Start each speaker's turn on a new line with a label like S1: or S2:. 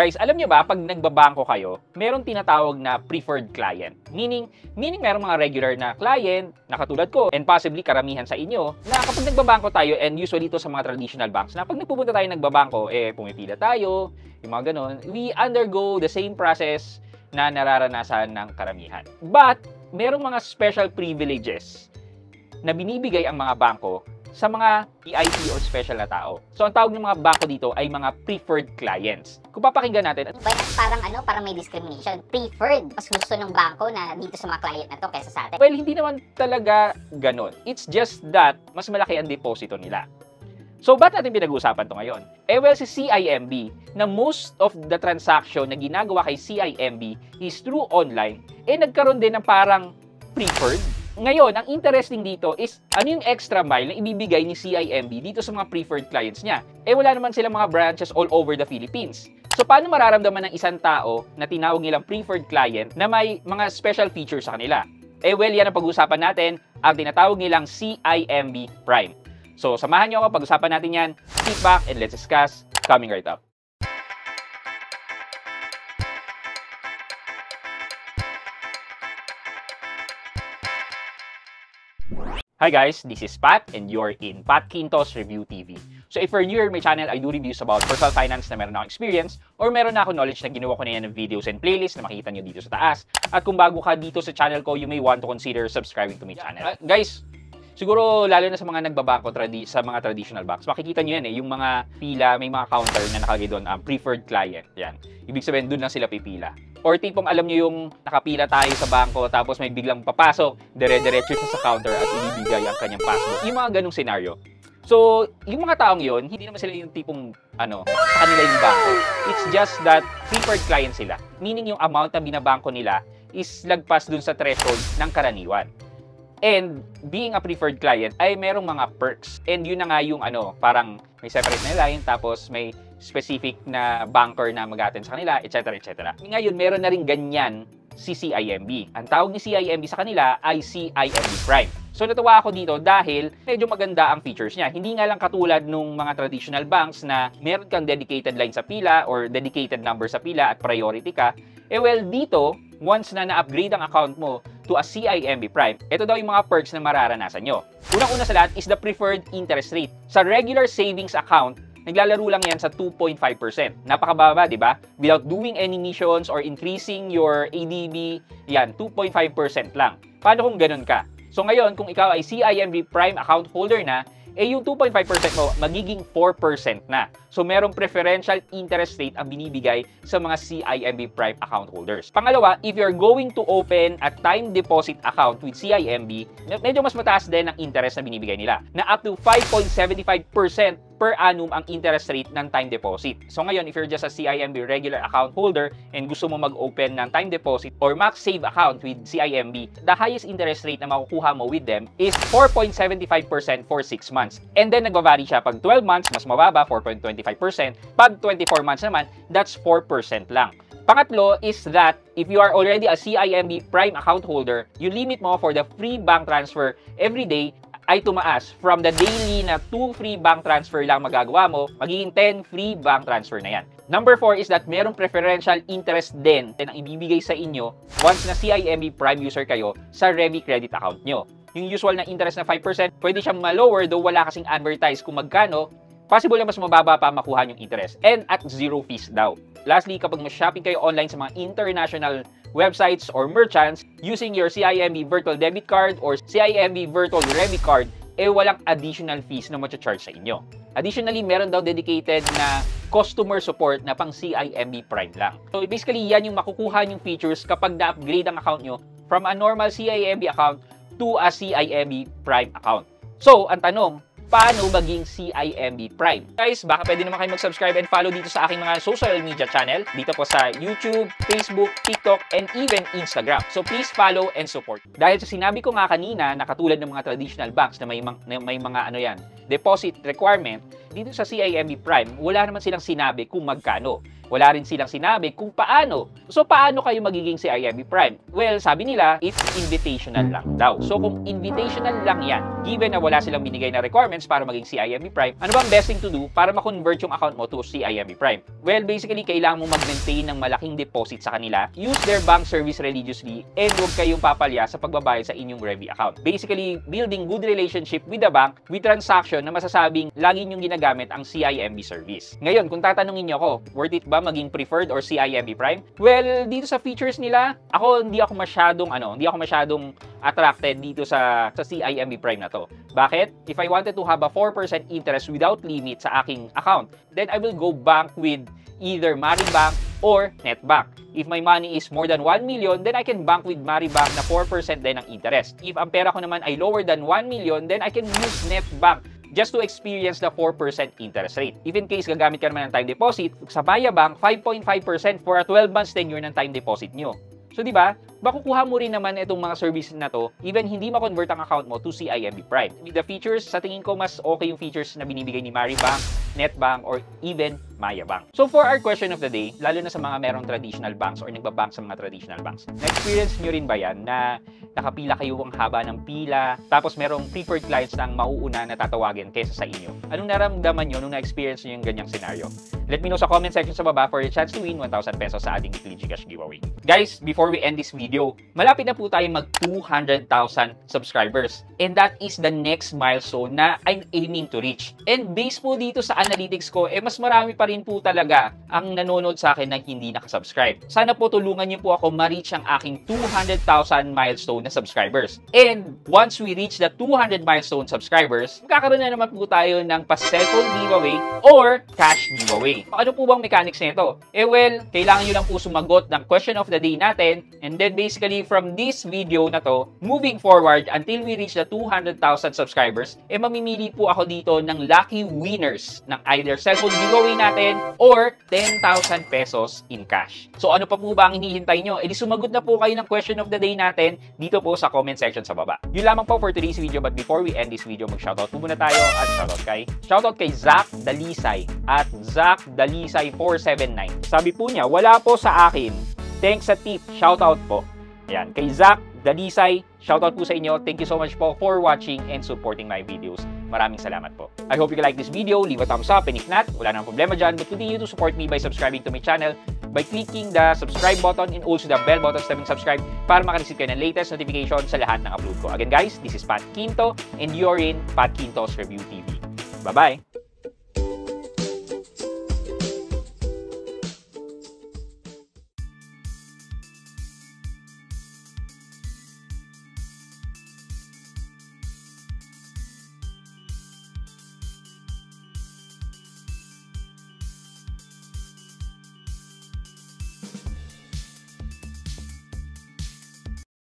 S1: Guys, alam nyo ba, pag nagbabangko kayo, meron tinatawag na preferred client. Meaning meron mga regular na client, na katulad ko, and possibly karamihan sa inyo, na kapag nagbabangko tayo, and usually ito sa mga traditional banks, na pag nagpupunta tayo nagbabangko, pumipila tayo, yung mga ganon, we undergo the same process na nararanasan ng karamihan. But, merong mga special privileges na binibigay ang mga bangko sa mga VIP or special na tao. So, ang tawag ng mga bangko dito ay mga preferred clients. Kung papakinggan natin,
S2: parang may discrimination. Preferred. Mas gusto ng bangko na dito sa mga client na to kaysa sa atin.
S1: well, hindi naman talaga ganon. It's just that mas malaki ang deposito nila. So, ba't natin pinag-uusapan to ngayon? Well, si CIMB, na most of the transaction na ginagawa kay CIMB is through online, nagkaroon din ng parang preferred. Ngayon, ang interesting dito is ano yung extra mile na ibibigay ni CIMB dito sa mga preferred clients niya. Wala naman silang mga branches all over the Philippines. So, paano mararamdaman ng isang tao na tinawag nilang preferred client na may mga special features sa kanila? Well, yan ang pag-usapan natin, ang tinatawag nilang CIMB Prime. So, samahan niyo ako, pag-usapan natin yan. Sit back and let's discuss. Coming right up. Hi guys, this is Pat and you're in Pat Quintos Review TV. So if you're new to my channel, I do reviews about personal finance na meron akong experience or meron na ako knowledge na ginawa ko na yan ng videos and playlists na makikita nyo dito sa taas. At kung bago ka dito sa channel ko, you may want to consider subscribing to my channel. Guys, siguro lalo na sa mga nagbabangko sa mga traditional banks, makikita nyo yan yung mga pila, may mga counter na nakalagay doon, preferred client. Yan. Ibig sabihin, doon lang sila pipila. Or tipong alam nyo yung nakapila tayo sa bangko tapos may biglang papasok, dire-diretso siya sa counter at ibibigay ang kanyang passbook. Yung mga ganung senaryo. So, yung mga taong yun, hindi naman sila yung tipong sa kanila yung bangko. It's just that preferred client sila. Meaning yung amount na binabangko nila is lagpas dun sa threshold ng karaniwan. And being a preferred client ay merong mga perks. And yun na nga yung parang may separate na line tapos may specific na banker na mag-attend sa kanila, etc. etc. Ngayon, meron na rin ganyan si CIMB. Ang tawag ni CIMB sa kanila ay CIMB Prime. So, natuwa ako dito dahil medyo maganda ang features niya. Hindi nga lang katulad nung mga traditional banks na meron kang dedicated line sa pila or dedicated number sa pila at priority ka. Well, dito, once na na-upgrade ang account mo to a CIMB Prime, ito daw yung mga perks na mararanasan nyo. Unang-una sa lahat is the preferred interest rate. Sa regular savings account, naglalaro lang yan sa 2.5%. Napakababa, di ba? Without doing any missions or increasing your ADB, yan, 2.5% lang. Paano kung ganun ka? So ngayon, kung ikaw ay CIMB Prime account holder na, yung 2.5% mo, magiging 4% na. So, merong preferential interest rate ang binibigay sa mga CIMB Prime account holders. Pangalawa, if you're going to open a time deposit account with CIMB, medyo mas mataas din ang interest na binibigay nila, na up to 5.75% per annum ang interest rate ng time deposit. So ngayon, if you're just a CIMB regular account holder and gusto mo mag-open ng time deposit or max save account with CIMB, the highest interest rate na makukuha mo with them is 4.75% for 6 months. And then nagva-vary siya pag 12 months, mas mababa, 4.25%. Pag 24 months naman, that's 4% lang. Pangatlo is that if you are already a CIMB Prime account holder, you limit mo for the free bank transfer every day ay tumaas from the daily na 2 free bank transfer lang magagawa mo, magiging 10 free bank transfer na yan. Number 4 is that merong preferential interest din ang ibibigay sa inyo once na CIMB Prime user kayo sa Revi credit account nyo. Yung usual na interest na 5%, pwede siyang ma-lower though wala kasing advertise kung magkano, possible na mas mababa pa makuha yung interest and at zero fees daw. Lastly, kapag mas-shopping kayo online sa mga international websites or merchants using your CIMB Virtual Debit Card or CIMB Virtual Revi Card, walang additional fees na ma-charge sa inyo. Additionally, meron daw dedicated na customer support na pang CIMB Prime lang. So basically, yan yung makukuha yung features kapag na-upgrade ang account nyo from a normal CIMB account to a CIMB Prime account. So, ang tanong, paano maging CIMB Prime? Guys, baka pwede naman kayo mag-subscribe and follow dito sa aking mga social media channel. Dito po sa YouTube, Facebook, TikTok, TikTok, and even Instagram. So please follow and support. Dahil sa sinabi ko nga kanina na katulad ng mga traditional banks na may mga ano yan, deposit requirement, dito sa CIMB Prime, wala naman silang sinabi kung magkano. Wala rin silang sinabi kung paano. So, paano kayo magiging CIMB Prime? Well, sabi nila, it's invitational lang daw. So, kung invitational lang yan, given na wala silang binigay na requirements para maging CIMB Prime, ano bang best thing to do para ma-convert yung account mo to CIMB Prime? Well, basically, kailangan mong mag-maintain ng malaking deposit sa kanila, use their bank service religiously, and huwag kayong papalya sa pagbabayad sa inyong Revi account. Basically, building good relationship with the bank with transaction na masasabing lagi nyong ginagamit ang CIMB service. Ngayon, kung tatanungin niyo ako, worth it ba maging preferred or CIMB Prime? Well, dito sa features nila, hindi ako masyadong attracted dito sa CIMB Prime na to. Bakit? If I wanted to have a 4% interest without limit sa aking account, then I will go bank with either Maribank or Netbank. If my money is more than 1 million, then I can bank with Maribank na 4% din ang interest. If ang pera ko naman ay lower than 1 million, then I can use Netbank just to experience the 4% interest rate. If in case gagamit ka naman ng time deposit, sa Maya Bank, 5.5% for a 12 months tenure ng time deposit nyo. So, di ba? Makukuha mo rin naman itong mga services na to, even hindi ma-convert ang account mo to CIMB Prime. With the features, sa tingin ko, mas okay yung features na binibigay ni Maribank, Netbank, or even Maya Bank. So, for our question of the day, lalo na sa mga merong traditional banks or nagbabank sa mga traditional banks, na-experience nyo rin ba yan na nakapila kayo ang haba ng pila, tapos merong preferred clients na ang mauuna na tatawagin kaysa sa inyo? Anong naramdaman nyo nung na-experience nyo yung ganyang scenario? Let me know sa comment section sa baba for your chance to win 1,000 pesos sa ating weekly GCash giveaway. Guys, before we end this video, malapit na po tayo mag 200,000 subscribers. And that is the next milestone na I'm aiming to reach. And based po dito sa analytics ko, mas marami pa rin po talaga ang nanonood sa akin na hindi nakasubscribe. Sana po tulungan niyo po ako ma-reach ang aking 200,000 milestone na subscribers. And once we reach the 200 milestone subscribers, magkakaroon na naman po tayo ng pa-cellphone giveaway or cash giveaway. Ano po bang mechanics nito? Well, kailangan nyo lang po sumagot ng question of the day natin, and then basically from this video na to, moving forward until we reach the 200,000 subscribers, mamimili po ako dito ng lucky winners ng either cellphone giveaway natin or 10,000 pesos in cash. So ano pa po ba ang hinihintay nyo? Di sumagot na po kayo ng question of the day natin dito po sa comment section sa baba. Yun lamang po for today's video, but before we end this video, mag-shoutout po muna tayo at shoutout kay Zach Dalisay at Zach Dalisay 479. Sabi po niya, wala po sa akin. Thanks sa tip. Shoutout po. Ayan, kay Zach Dalisay, shoutout po sa inyo. Thank you so much po for watching and supporting my videos. Maraming salamat po. I hope you like this video. Leave a thumbs up, and if not, wala nang problema dyan. But continue to support me by subscribing to my channel by clicking the subscribe button and also the bell button to subscribe para makareceive kayo ng latest notification sa lahat ng upload ko. Again guys, this is Pat Quinto and you're in Pat Quinto's Review TV. Bye-bye!